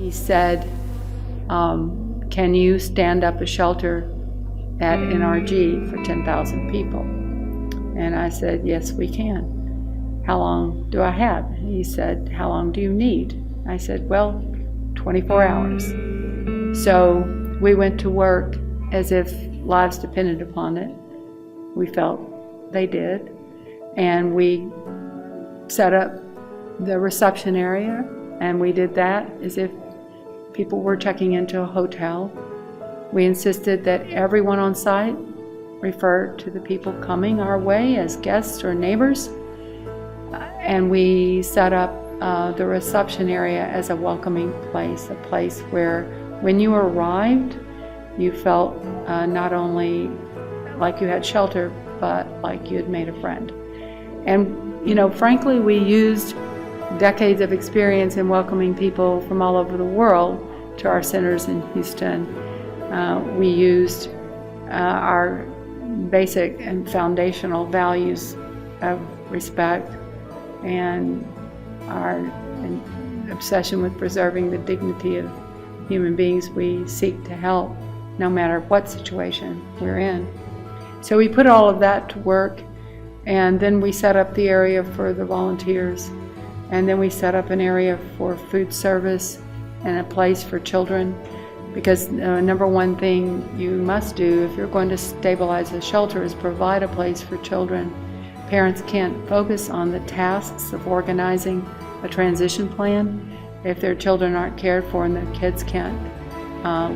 He said, can you stand up a shelter at NRG for 10,000 people? And I said, yes, we can. How long do I have? He said, how long do you need? I said, well, 24 hours. So we went to work as if lives depended upon it. We felt they did. And we set up the reception area, and we did that as if people were checking into a hotel. We insisted that everyone on site refer to the people coming our way as guests or neighbors. And we set up the reception area as a welcoming place, a place where when you arrived, you felt not only like you had shelter, but like you had made a friend. And, you know, frankly, we used decades of experience in welcoming people from all over the world to our centers in Houston. We used our basic and foundational values of respect and our obsession with preserving the dignity of human beings we seek to help, no matter what situation we're in. So we put all of that to work, and then we set up the area for the volunteers, and then we set up an area for food service and a place for children, because number one thing you must do if you're going to stabilize a shelter is provide a place for children. Parents can't focus on the tasks of organizing a transition plan if their children aren't cared for and their kids can't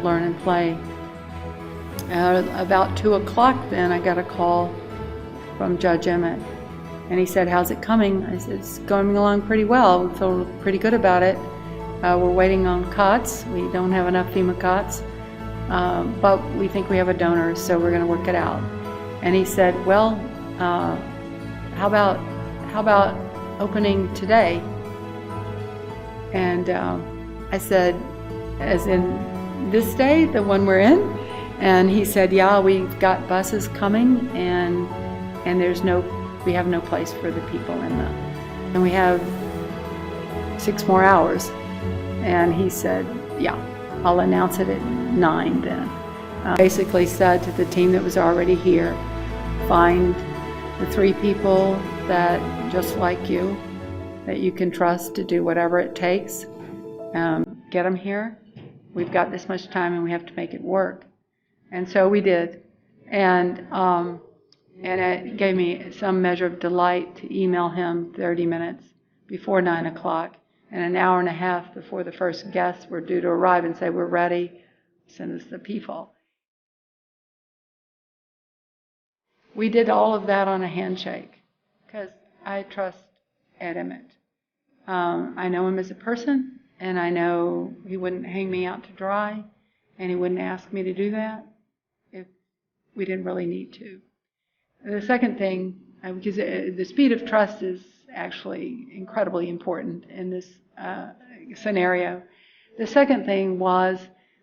learn and play. About 2 o'clock then I got a call from Judge Emmett, and he said, how's it coming? I said, it's going along pretty well. We feel pretty good about it. We're waiting on cots. We don't have enough FEMA cots, but we think we have a donor, so we're going to work it out. And he said, well, how about opening today? And I said, as in this day, the one we're in? And he said, yeah, we've got buses coming, and we have no place for the people in them. And we have 6 more hours. And he said, yeah, I'll announce it at 9 then. Basically said to the team that was already here, find the 3 people that, just like you, that you can trust to do whatever it takes. Get them here. We've got this much time and we have to make it work. And so we did. And it gave me some measure of delight to email him 30 minutes before 9 o'clock and an hour and a half before the first guests were due to arrive and say, we're ready, send us the people. We did all of that on a handshake because I trust Ed Emmett. I know him as a person, and I know he wouldn't hang me out to dry, and he wouldn't ask me to do that if we didn't really need to. The second thing, because the speed of trust is actually incredibly important in this scenario. The second thing was,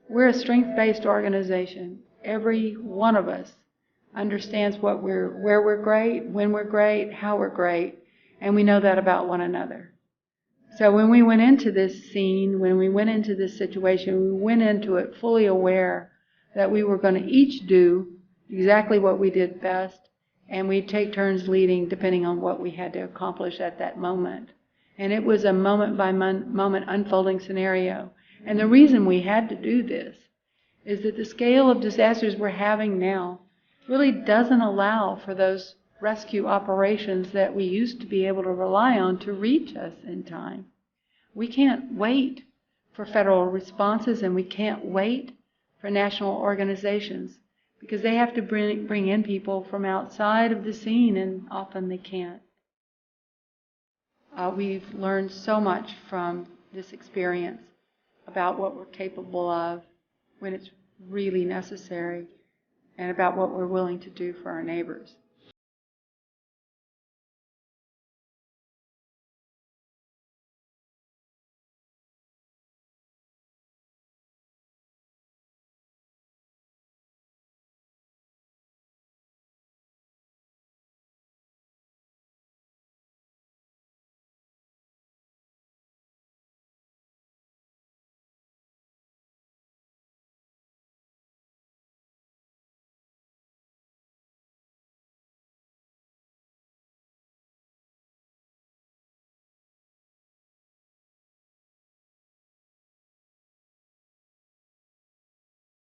we're a strength-based organization. Every one of us understands where we're great, when we're great, how we're great, and we know that about one another. So when we went into this scene, when we went into this situation, we went into it fully aware that we were going to each do exactly what we did best, and we'd take turns leading depending on what we had to accomplish at that moment. And it was a moment-by-moment unfolding scenario. And the reason we had to do this is that the scale of disasters we're having now really doesn't allow for those rescue operations that we used to be able to rely on to reach us in time. We can't wait for federal responses, and we can't wait for national organizations, because they have to bring in people from outside of the scene, and often they can't. We've learned so much from this experience about what we're capable of when it's really necessary, and about what we're willing to do for our neighbors.